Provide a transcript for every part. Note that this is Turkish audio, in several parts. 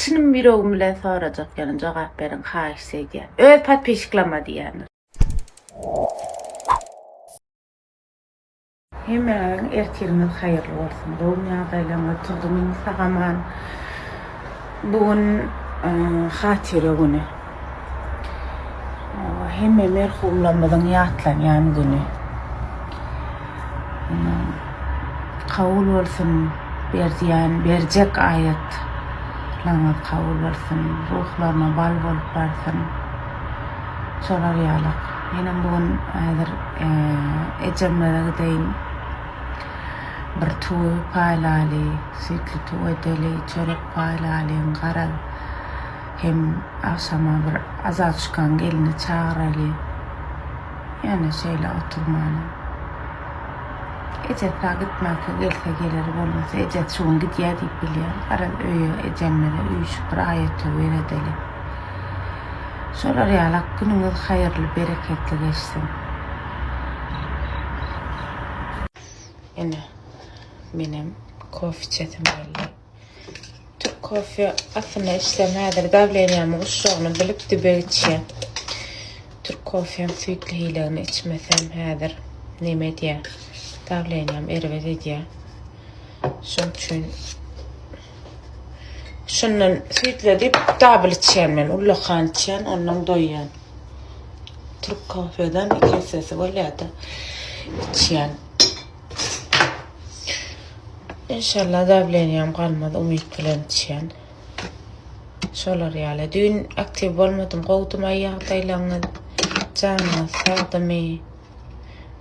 Çınım yüreğim bilen soracak yani cevap verin haýysy diýär. Öz patpeşiklama diýär. Hemen ertiriniz hayırlı olsun. Doğum ýagdaýlaryňyz tugdymyň sagaman. Bugün hatire günü. Hemme merhumlamyň ýatlanýan günü. Kabul bolsun berjek ayet. Laňyz kabul bolsun. Ruhlaryna bal bolup barsyn. Şolar ýalyk. Menem bugün häzir ejemlere gideýin. Bir tuğ paýlaly, süýtli tuğ edeli, çörek paýlaly, gara hem akşama bir azat çykan gelini çağıraly. Ýani şeýle oturmaly. Ejet daha gitmäke gelse gelir, bolmasa ejet şuň gidýär diýip bilýär. Gara öýe ejemlere üýüşip bir aýet beredeli. Şolar ýalyk, günüňiz haýyrly, bereketli geçsin. Ene benim kofe içetim belli. Türk kofe aslında işlemädir. Davlenýäm uşagyny bilip dibe içýär. Türk kofem süýtli hiýlerini içmesem häzir neme diýär? Davlenýäm erwet edýär. Şoň üçin şundan süýtli dip dabıl içýän men, ullahan içýän, ondan doýýan. Türk kofeden 2 kesesi bolýardy. İçýän. İnşallah davlenýäm galmady, umyt bilen içýän. Şolar ýaly. Dün aktiv bolmadym, gowdum ýagdaýlaryňyz janyňyz sagdymy,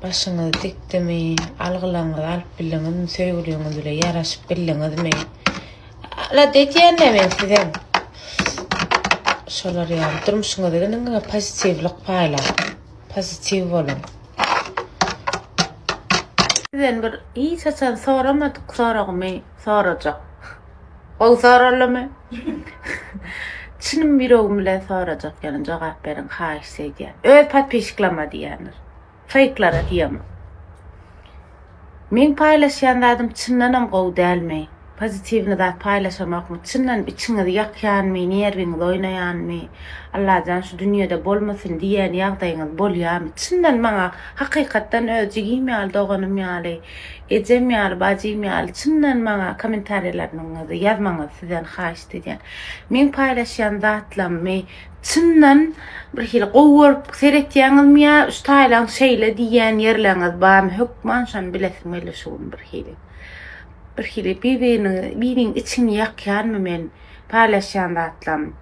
başyňyz dikdimi, algylaryňyz alyp bildiňiz, söýgüliňiz bilen ýaraşyp bildiňizmi? La diýende men sizem. Şolar ýaly. Durmuşyňyzda näme pozitiwlik paýla. Pozitiv bolun. Sizden bir iyi saçan soramadyk, soragmy sorajak. O soralamy? Çınım yüreğim bilen sorajak yani cevap verin haýysy diýär. Öz patpeşiklama diýär. Fake'lara diýär. Men paýlaşýan zadym çyndanam gowy dälmi? Pozitivni zat paýlaşamakmy? Çyndan içiňizi ýakýanmy, nerwiňiz oýnaýanmy? Allahdan şu dünýede bolmasyn diýen ýagdaýyňyz bolýarmy? Çyndan maňa hakykatdan özügim ýaly, doganym ýaly, ejem ýaly, bajym ýaly çyndan maňa kommentariýalaryňyzy ýazmaňyz sizden haýyş edýän. Men paýlaşýan zatlamy çyndan bir hili gowurup seretýäňizmi ýa ustaýlan şeýle diýen ýerleriňiz barmy? Hökman şan bilesim ele şuň bir hili. Bir hili biriň içini ýakýarmy men paýlaşýan zatlam?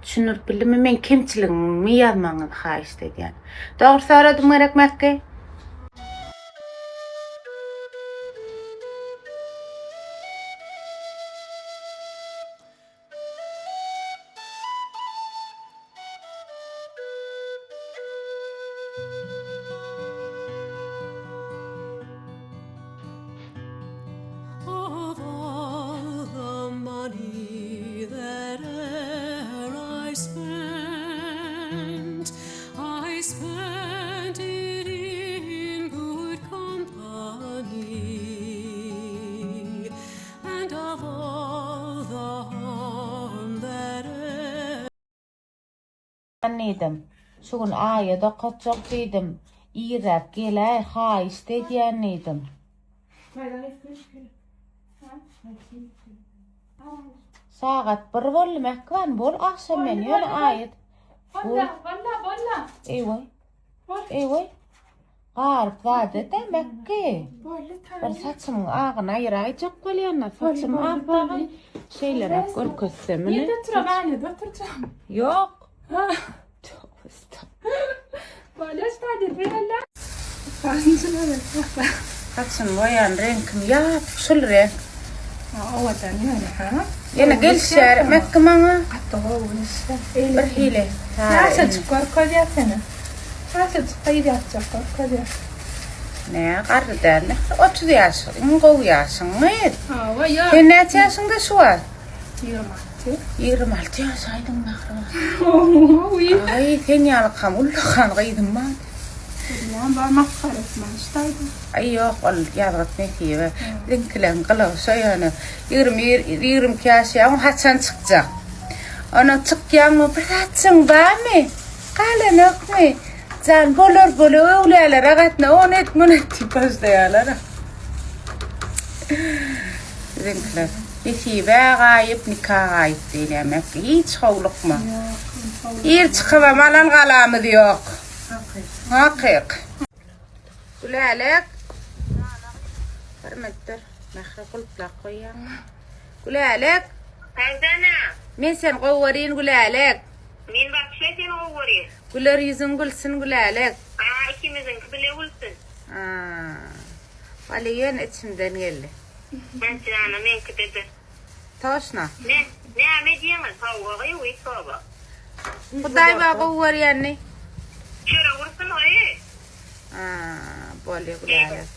Düşünür bilimi men kemçiligimi ýazmaňyz haýyş edýän. Dogry soradym gerekmekki? I spent it in good company, and of all the harm that Annedim. Şuň aýada gaçak diýdim. İrek gele haýyş edýändim. Sagat 1 boldy mehkan bol akşam men ýöne aýyt. Bolla. Eýwe. Garp wady demekki. Bir saçymyň agyny aýraýjak bolýanna, saçym appagy şeýlere görkezsem. Nerede oturacağım? Ýok. Bolla stadyr verella. Saçym boyan renkimi ýap, şol renk. O vatan ýöne ha. Ýene gelşär mekki maňa. Hatda gowunuşda. Bir hile. Näse çykar koýýarsana? Näse çykýar koýýar? Ne garrydan? 30 ýaşyň, gowy ýaşyňmy? Ha, wa ýa. Sen näçe ýaşyňda şu var? 26. 26 ýaşaýdyň bakyr. Uy. Ay, sen ýaly kamul gaýdym ben. Bilen barmak karışman iştaydı. Ay yok ol yazgıt mekibe. Linklen qılıp şoýany 20 kaşy ama haçan çykjak. Ona çykýanmy bir haçyň barmy? Galanokmy? Jan bolar öwleler agatna 10 etmene tipazdaýalar. Linklen mekibe gaýyp nikah gaýyp diýlemek hiç howlukma. Ýer çykyp malan galamy ýok. Hakyk. Gülalek. Hürmetler. Mahra kulplaq koyan. Gülalek. Tazana. Men sen gowwaryn Gülalek. Men bakşa seni oğurayım. Güler yüzün gülsün Gülalek. İkimizin bile gülsün. Valiyen içimden geldi. Ben silahına men kıdırdı. Toşna. Ne amediyemin tavuğu uyut baba. Kuday ba gowwaryan ni. Şöyle vursun orayı. Bole Gülalek.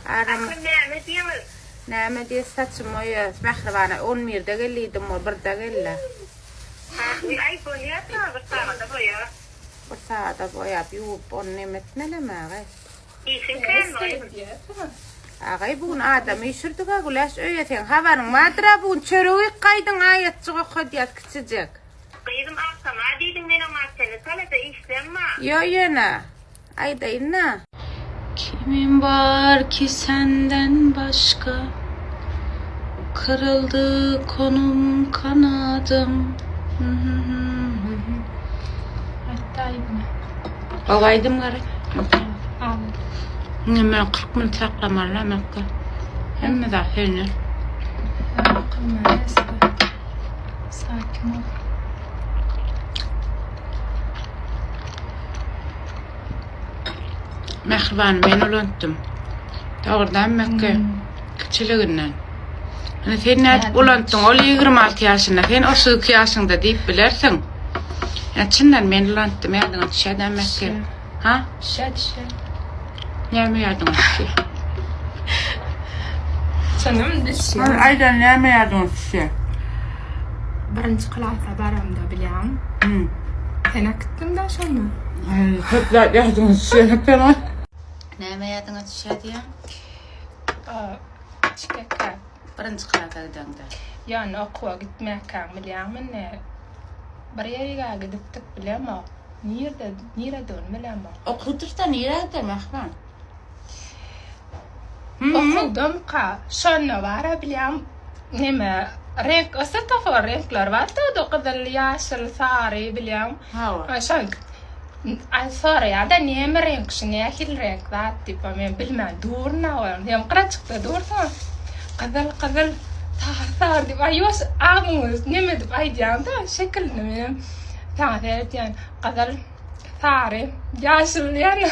Aram Akın ne amediyemin. näme diye saçım oya mahrbana 10 mirde geliydim o birde gelle. Ay bu niye tabi sağda boya. Bu saada boyap yuup on nemetmeleme. İyisin kan mı? Agay bugün adam işirdiga gulaş öýeten habarın madra bugün çörüğü qaydın ayatçıga hodiyat kiçijek. Kıydım akşam adidin benim seni salata işlenme. Yo yana. Ayda inna. Kimin var ki senden başka? Kırıldı konum kanadım. Hattaydım. Ogaydım garip. Al. Men 40 min saklamarlar mekka. Hemme da hene. Kılma eski. Sakin ol. Mehriban men ulantdım. Doğrudan Mekke. Kiçiliginden. Hani sen nädip ulantdyň? Ol 26 ýaşynda, sen 32 ýaşynda diýip bilersiň. Ya çyndan men ulantdym ýadyňa düşýärden Mekke. Ha? Şad. Näme ýadyňa düşýär? Sanırım düşüyor. Aydan näme ýadyňa düşýär? Birinci klasa baramda bilen. Sena gittim de şonu. Höpler ýadyňa düşýär falan. Näme ýadyňa düşýär diýär? Çıkaka. Birinci klasa gidende. Yani okuwa gitmekka bilen ne? Bir yere gidipdik bilen o. Nire dönmelem o. Okudurdan ýerde Mehriban. Okudum ka. Şonu var bilen neme renk asata renkler var da kızıl yaşıl sarı bilen. Ha. Şan Sorry, ya da neme renk şunu hil renk da tipa men bilmem durna var. Yam qara çıktı dursa. Qızıl tar dip ayos ağımız neme dip aydiyan da şekil neme. Ta'rif yani qızıl sarı yaşıl yani.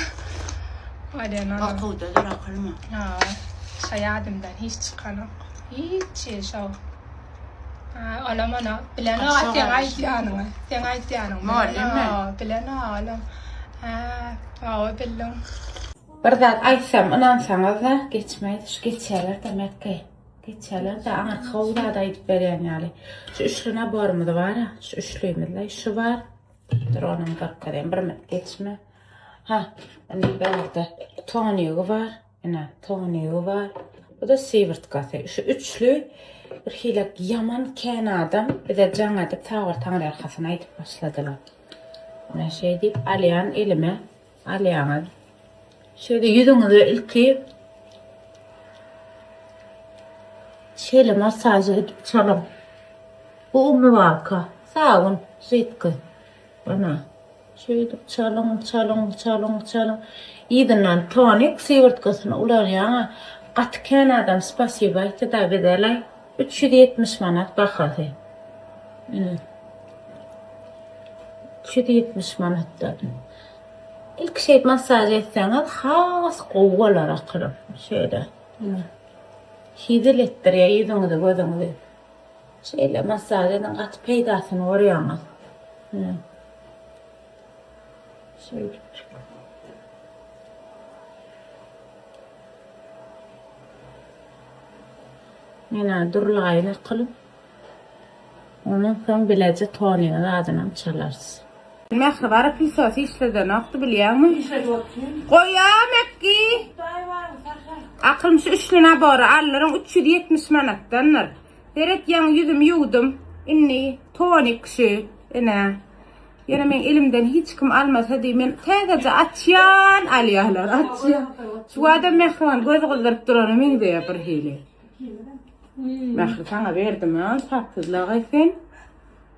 Hadi ana. Okuda da akılma. Ha. Hayatımdan hiç çıkanım. Hiç yaşam. Alamana bilana aytiyanım. Sen aytiyanım. Bilana alam. Bilin. Bir zat aýsam, inansaňyz da geçmeýdi. Şu geçýärler demekki. Geçýärler de aňa howda da aýdyp berýän ýaly. Şu üçlüne barmydy bara? Şu üçlüýmidi, şu var. Dur onuň garkadyn bir met geçme. Ha, indi berde tonygy var. Ene tonygy var. Bu da sewirtkasy. Şu üçlü bir hilek yaman kän adam bir de jaňa dip tawar taňar arkasyna aýdyp başladylar. Ne şey diýip alýan elime, alýan. Şöyle yüzüňizi ilki şöyle masaj edip çalım. Bu umuvaka. Sağ olun. Zitki. Bana. Şöyle çalım. İyidinden tonik sivırtkasına ular ya. Qatken adam spasiba ite da bedelay. 370 manat bakası. Yani. 370 manat da. İlk şey masaj etseniz has quvvalar akırım. Şöyle. Hidil ettir ya yüzünüzü gözünüzü. Şöyle masaj edin qat peydasını orayana. Şöyle. Yine durlayını kılıp onun son bilece tonuyla adına çalarsın. Mehri var pilsosu işleden akdı bilýärmi? Goýam ekki. Aklym şu üçlüne bora allaryň 370 manatdandyr. Derek ýaňy ýüzümi ýuwdum. Inni tonik şu ene. Ýene men elimden hiç kim almasa diýmen täzece açýan alýarlar açýan. Şu adam mehriban göz gyldyryp durany men de bir hili. Mehri sana berdim ya saksızlığa sen.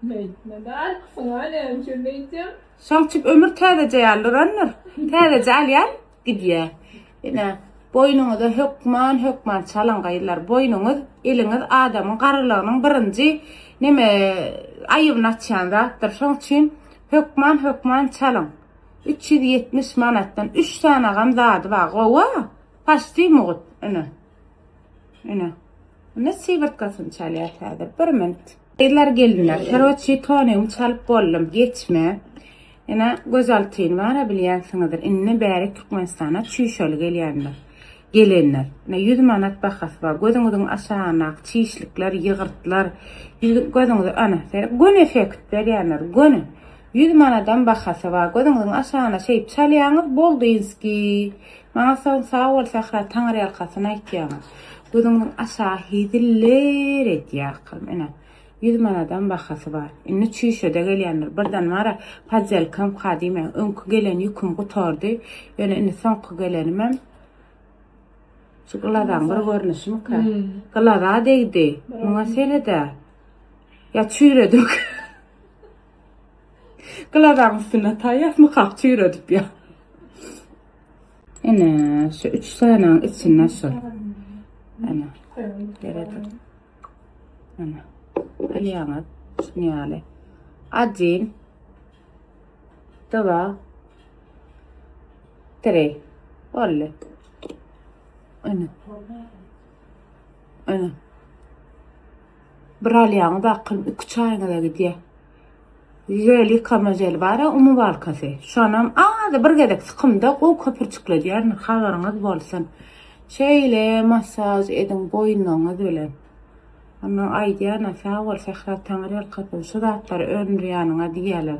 Neden? Fıngane şöyleyeceğim. Şoňçyp ömür täzece ýalyranlar. Täzece alýar gidýär. Ene boynuňyzda hökman çalan gaýlar. Boynuňyz, eliňiz adamyň garalygynyň birinji neme aýybyny açýan zatdyr. Şoň üçin hökman çalan. 370 manatdan 3 tane gam zady bar. Gowa. Paşdy mugut. Ene. Ne sibertkasyn çalýar häzir. 1 minut. Eller geldiler. Herwetçi tonym çalyp boldum. Geçme. Ene gözaltyn bara bilýänsiňizdir. Inni bäri Türkmenistana çüýşöli gelenler. Ne 100 manat bahasy bar. Gözüňiziň aşagyna çiýişlikler, ýygyrtlar, gözüňizi ana gün efekt berýänler. Gün 100 manatdan bahasy bar. Gözüňiziň aşagyna şeýip çalýaňyz boldyňski. Maňa sağ bol sahra taňar ýalkasyna aýtýaňyz. Gözüňiziň aşagy hidiller etýär. Ene 100 manatdan bahasy bar. Inni çüýşede gelýänler. Birden mara pazelkam kadime öňkü gelen ýüküm gutardy. Ýöne inni soňky gelenimem şu gyladan bir görnüşmi ka? Gylada degdi. Muňa senede. Ya çüýredik. Gyladan üstüne taýasmy kaq çüýredip ya. Ene şu 3 sanaň içinde şu. Ana. Geredik. Ana. Aliyanat, şuniyale. Adin. Dava. 3. Olle. Ana. Bir aliyanı da akılım 2 çayına da gidiyor. Jöli kamajel bara umu balkası. Şu anam da bir gedek sıkımda o köpürçükle diýär. Habaryňyz bolsun. Şeýle masaj edin boynuňyz bilen. Ama aýdýana sağ bol sahra taňar ýalkasyň şu zatlar önrýanyňa diýerler.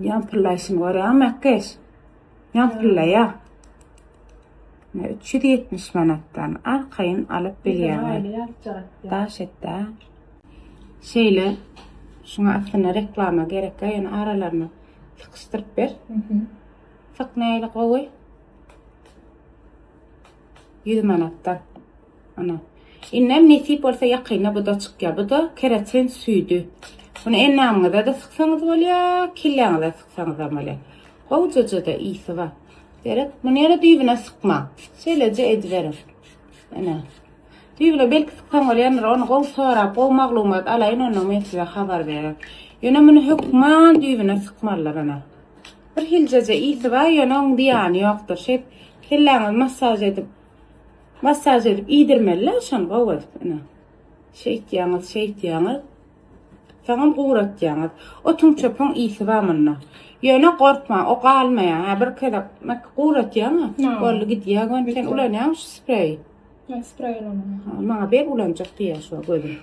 Ýampylaşyň görýän mäkkeş. Ýampylaya. 370 manatdan arkaýyn alyp bilýär. Daşetde. Şeýle şuna aslında reklama gerek yani aralarını sıkıştırıp ber. Sık neyle koy. 100 manattan. Ana. İnnem nesip olsa yakıyna bu da çıkıyor. Bu da keratin süydü. Bunu en namıda da sıksanız olya, killanı da sıksanız olya. Kovucucu da iyisi var. Derek, bunu yere düğüne sıkma. Şöylece ediverim. Ana. Düýbüle belki sıkan bolýanlar onu gowy sorap, o maglumat alaýyn onu men size habar berem. Ýöne meni hökman düýbüne sıkmalar ana. Bir hiljeje ýygy bar, ýöne oň diýany ýokdur. Şeýp kelläňiz masaj edip ýydirmeler şon gowy ana. Şeýtýäňiz. Saňam guratýaňyz. O tuňçapyň ýygy bar menda. Ýöne gorkma, o galmaýa. Ha bir kere mek guratýaňyz. Bolly gidýär sen ulanýaň şu sprey. Ben sprayla onu. Maňa bep ulanjak diýär şu gözüm.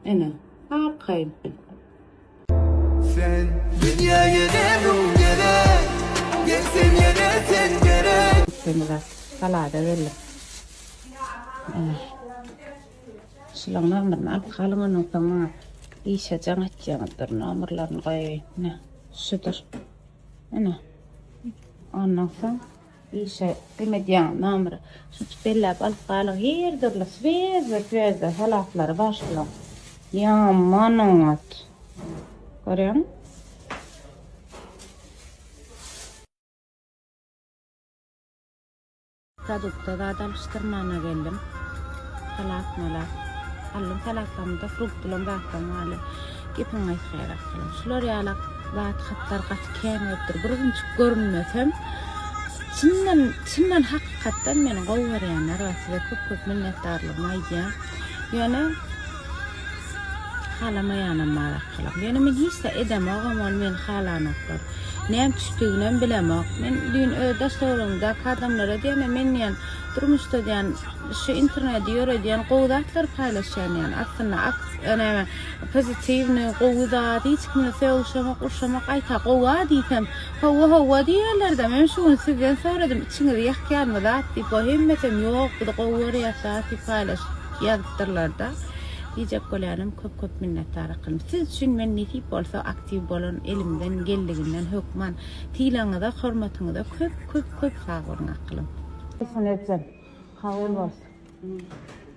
Ene, arkaýyn. Sen dünyaya devrum gerek, gelsin yere sen gerek. Senga salada gelip. Şulardan alyp galynyň taňa işe jaňatýandyr, nomerlaryny goýaýyn. Ne, şudur. Ene. Ondan soň işe bilmediğim namırı şu bellap alıp kalıp her dörlü svezde salafları başla yaman at görüyor musun? Produkta da alıştırmana geldim salafmalar aldım salaflarımda fruktulun baktım hali gipin ayıkayla kılım şular yalak zat hatlar kat kemiyettir birinci görünmesem Çinlen hakikaten meni gowy berýänler we köp minnetdarlygym aýdýar. Ýöne halamayanam maraklap. Yani men hiç de edemagam ol men halanaklar. Näme düşdüğünem bilemok. Men dün daştorumda adamlara diýene men ýan durmuşda diýen şu internet ýöre diýen gowdatlar paýlaşýan ýan aslında näme pozitywny gowda hiç kimle söýüşmek, uşamak aýta gowda diýsem, hawa diýerler-de men şuny sizden soradym. İçiňizde ýakýarmy zat diýip hemmesem ýok, bu gowda ýasa diýip paýlaş ýazdyrlar-da. Diyecek bolanım köp minnettar kılım. Siz üçün men netip bolsa aktiv bolun elimden geldiginden hökman tilaňyza hormatyňyza köp sag bolun akylym. Sanetsem kabul bolsun.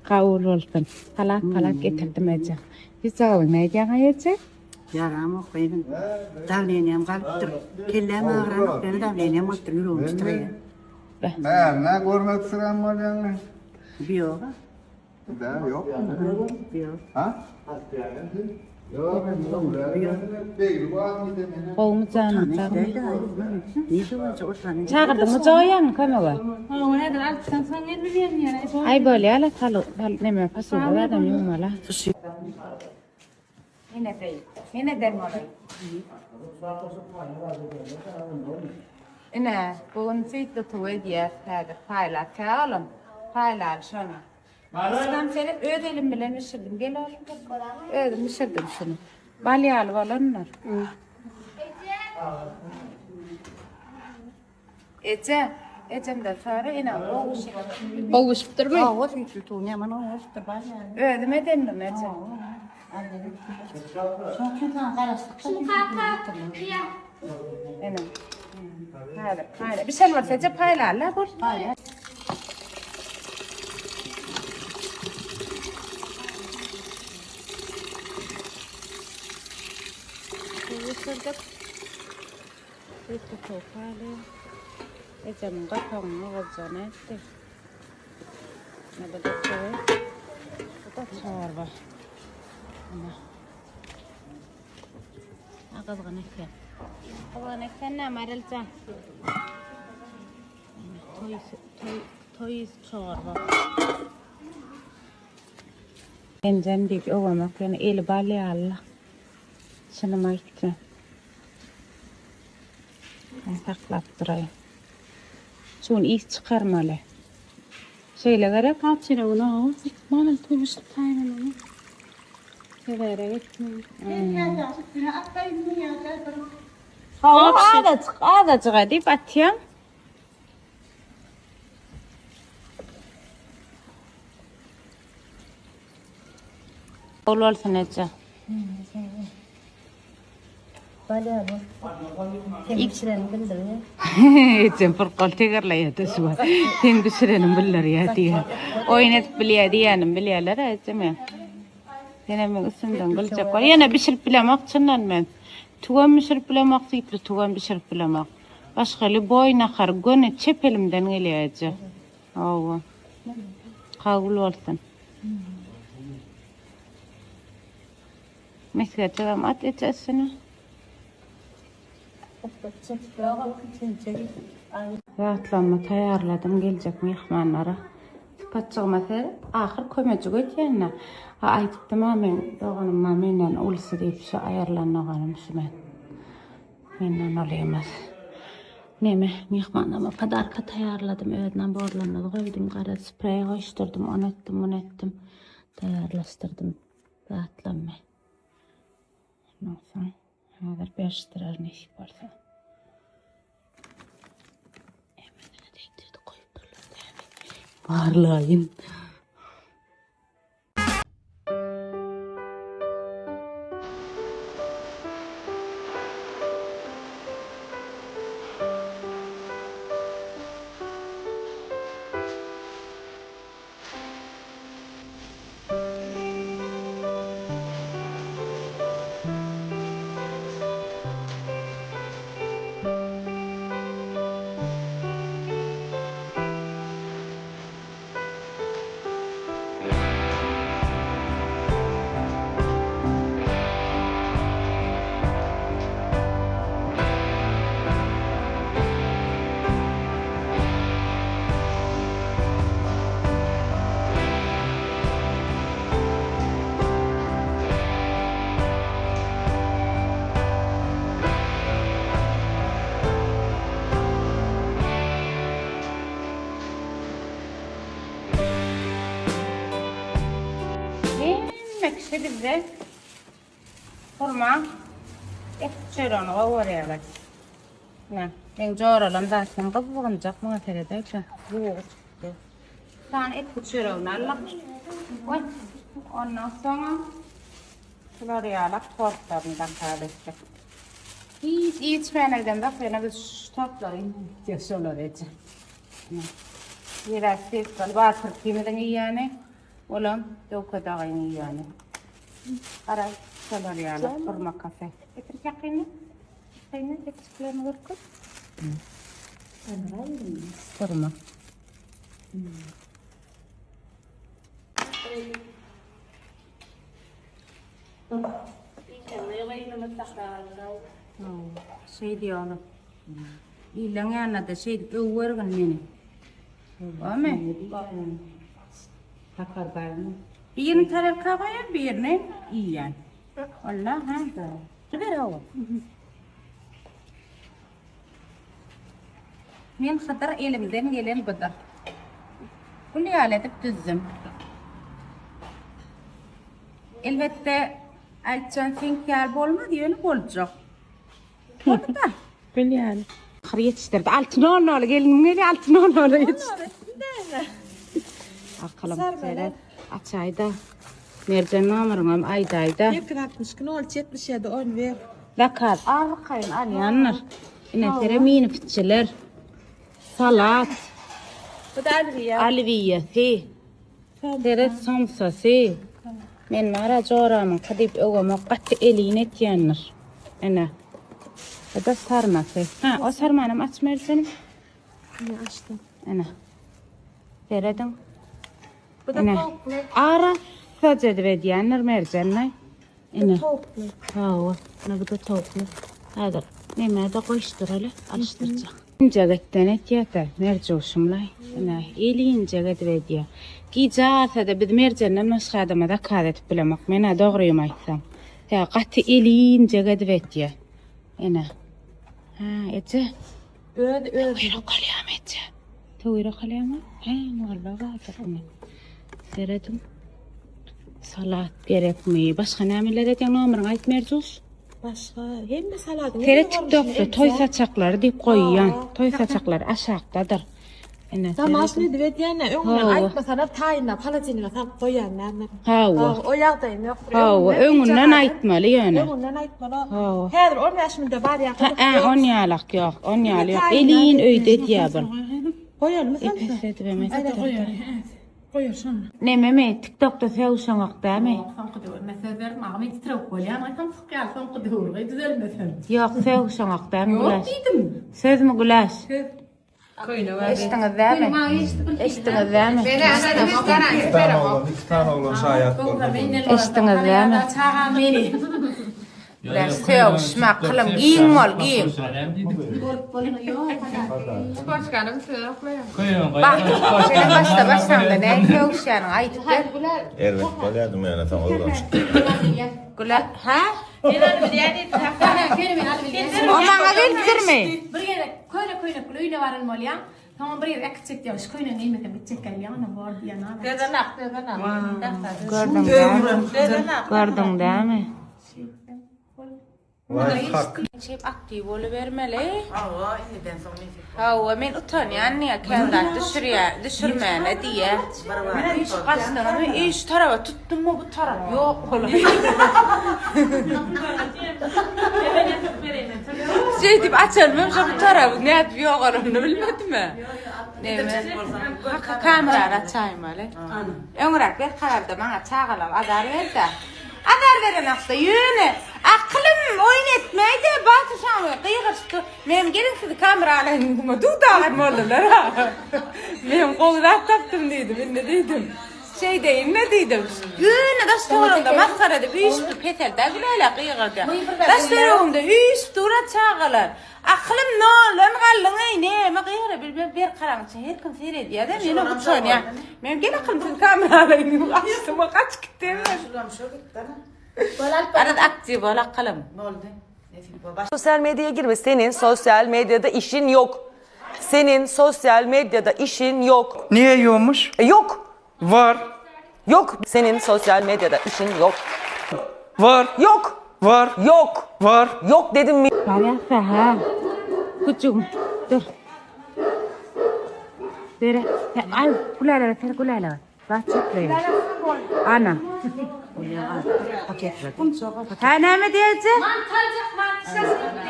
Kabul bolsun. Palak getirdim ece. Biz sağolun näýe gaýetjek? Yaram okuyun. Davleniyem kalıptır. Kellem ağıran, beni davleniyem kalıptır. Yürüyümüştür. Ne görmek sıram var yani? Biyoga. Da yok. Biyoga. Ha? Yok. Değil, bu an gidemene. Gowmy canım. Neyse olacak oturan. Çağırdymy joýan kömege. Ay böyle ala talı neme fasulye adam yumala. Yine de molay. Ine bugün fitli tuğediye paylaşalım. Paylaşalım. Ben seni ödelim bilen üşürdüm. Gel oğlum. Ödelim üşürdüm şunu. Balyalı olanlar. Ecem de sonra ine Boğuşup durmayın. O fitli tuğne bana oluştur. ödüm edendim Ece. Ine. Hayır. Bir şey varsa Ece paylarlar. Paylar. Isırdık. Bitti topalı. Ecem'in kapağını olacağını etti. Ne de koy. Bu da çorba. Ana. Kızgın eksen. Kızgın eksen ne marılcan? Toy çorba. Ecem deyip ovamak yani eli bali Allah. Şunu gitme. Ben saklap durayım. Şunu iyi çıkarmalı. Şöyle gerek kaç lira onu. Bana turuştu tayını onu. Severe gitmeyin. Ağda deyip atıyorum. Olsun Ece. Ecem fırkol tegerle ya teswa. Sen düşürenim bilirler ya diye. Oynat bilya diyenim bilyalar Ecem ya. Senem ısından gılacak var. Yana pişirip bilemek çınlan men. Tuğan pişirip bilemek deyip de tuğan pişirip bilemek. Başkalı boyna kar gönü çep elimden geliyor Ece. Ova. Kavul olsun. Mesela çağım at edeceksine. Rahatlanma tayarladım gelecek mihmanlara. Patçığıma ahir kömecik ötüyenler. Aytıp tamamen doğanım mamenle olsa deyip şu ayarlanağanım şu ben. Menden olayamaz. Neme mihmanama padarka tayarladım. Öğünden borlanladı koydum. Kara sprey koşturdum. Onu ettim. Tayarlaştırdım. Rahatlanma. Nasıl? Hazır 5 lira nesip varsa. Hemen de koyup durlar. Varlayın. Yemek işte bize. Kurma. Şöyle onu oraya bak. Ne? Ben çoğralan zaten kabuğunacak mı aterede? Sen et şöyle onu Allah. Oy. Ondan sonra şuraya alak tortlarından kardeşler. Hiç içmeyenlerden bak bana bir tortları yaşıyorlar ece. Biraz sevkal batır kimden iyi yani. Oğlum yok kadar iyi yani. Ara şuraya alak kurma kafe. Getir yakını. Kayını getirlerini görkün. Kurma. Şey diyor onu. İlan yana da şey över kan beni. Ama takar barını. Birini taraf kavaya birini iyan. Allah ha. Ver hava. Men xatar elimden gelen budur. Kulli aletip düzdüm. Elbette aytcan senkiyal bolmadı yönü bolacak. Oldu da. Kulli alet. Xar yetiştirdi. Altın oğlu gelin geli altın oğlu yetiştirdi. Akalım seyret. Açayda. Mercan namarım ayda. Yakın 60 gün oldu 77 10 ver. Dakar. Al kayın al yanır. Yine teremini fitçiler. Salat. Bu da Alviye. Alviyesi. Teret samsası. Men mara çoramın kadip ögöme qatı eline tiyanır. Ana. Bu da sarması. Ha o sarmanım açmersin. Ne açtım. Ana. Teredin. Bu da Ana. tavuklu. Ara saced ve diyanır mercanla. Ana. Tavuklu. Ha, ne bu da tavuklu. Hadi. Neme de koşturalım, alıştıracağım. İncegetten et yeter, mercoşumlay. Eli inceget ve diye. Gicarsa da biz mercanla nasıl da kadet bilemek. Mena doğruyum aytsam. Ya katı eli inceget ve diye. Ana. Ha, ece. Öyle. Tavira kalyam ece. Tavira kalyam. Ha, vallahi bakatım. Seredim. Salat gerek mi? Başka ne ameller edin numarın ait mercos? Başka hem de salat. Tere TikTok'ta toy saçakları deyip koyuyan. Toy saçakları aşağıdadır. Tamam ne diyor yani öngüne aytmasana tayına palacını tam koyanlar. Hava. O yağdayım yok. Hava. Öngünden aytmalı yani. Öngünden aytmalı. Hava. Her 10 yaşında var ya. On yalak yok. 10 yalak yok. Elin öyde diyabın. Koyalım mı sen? Epeseti ve mesela. Koyar sonra. Ne meme TikTok'ta sevuşamak değil mi? Yok sevuşamak değil mi Gülaş? Söz mü Gülaş? Eştiniz değil mi? Eştiniz değil mi? İki tane oğlan şayet var. Eştiniz değil mi? Ben sevuşmak kılım giyin ol giyin. Bak senin başta ne sevuşanın aytıp der. Evet, bakardım yani tam oradan çıktı. Gülaş ha? O bana bildirme. Bir yere köyle öyle varın mol ya. Tamam bir yere ekçek diyormuş. Köyün nimetten bitecek gel ya. Ona var diye nana. Gördün değil mi? Vay hak. Şey aktif oluvermeli. Hava men utanıyan ya kendi düşürmeyene diye. Hiç kastım. Hiç tarafa tuttum mu bu taraf yok oğlum. Şey deyip açılmamış bu tarafı ne yapıyor oğlum ne bilmedi mi? Kamera açayım öyle. Ömrak bir kararda bana çağılalım adar ver de. Adar veren hafta yönü. Aklım oyun etmeydi. Batışan kıyıqırıştı. Benim gelin sizi kamera alayım. Dudağım oldular ha. Benim kolda taptım dedim. Ben ne dedim. Şey deyim ne dedim. Yönü daşlarımda maskaradı. Üstü petelde böyle kıyıqırdı. Daşlarımda üstü ura çağılar. Aklım ne olur? Kallın ay ne? Ma kıyıqırı bir karanlık. Her kim seyredi ya da beni uçan ya. Benim gelin aklım sizi kamera alayım. Açtım kaç gittim. Arada aktif ol akalım. Sosyal medyaya girme. Senin sosyal medyada işin yok. Senin sosyal medyada işin yok. Niye yokmuş? Yok. Var. Yok. Senin sosyal medyada işin yok. Var. Yok. Var. Yok. Var. Yok dedim mi? Paraysa ha. Kucum. Dur. Bere. Al. Kulala. Sen kulala. Bak çekle. Ana. Ha ne mi diyecek?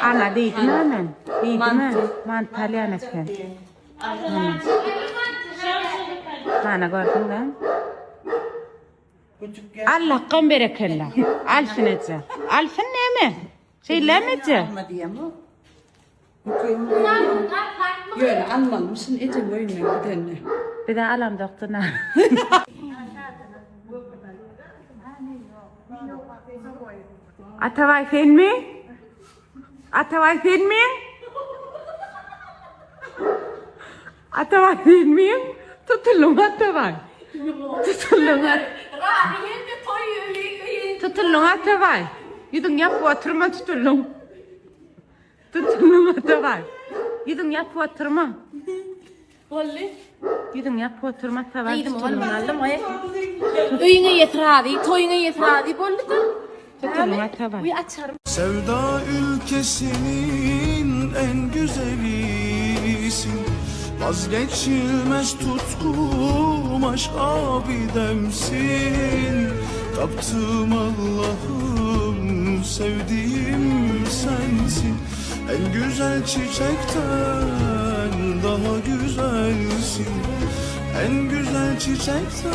Ana değdi mi hemen? Değdi mi? Mantalyan efendim. Ana gördün mü? Allah kan berekella. Alfın ece. Alfın ne mi? Şeylemece. Böyle almalmışsın Ece böyle gidenle. Bir de alam doktoruna. Atavay sen mi? Atavay sen mi? Atavay sen mi? Tutulun Atavay. Tutulun Tutulun Atavay. Yudun yap oturma tutulun. Tutulun Atavay. Yudun yap oturma. Yudun yap oturma Atavay. Tutulun Atavay. Öyüne yetiradi, toyuna yetiradi boldu da. Tutulun Atavay. Bir açarım. Sevda ülkesinin en güzelisin. Vazgeçilmez tutkum aşk abidemsin. Taptığım Allah'ım sevdiğim sensin. En güzel çiçekten daha güzelsin. En güzel çiçekten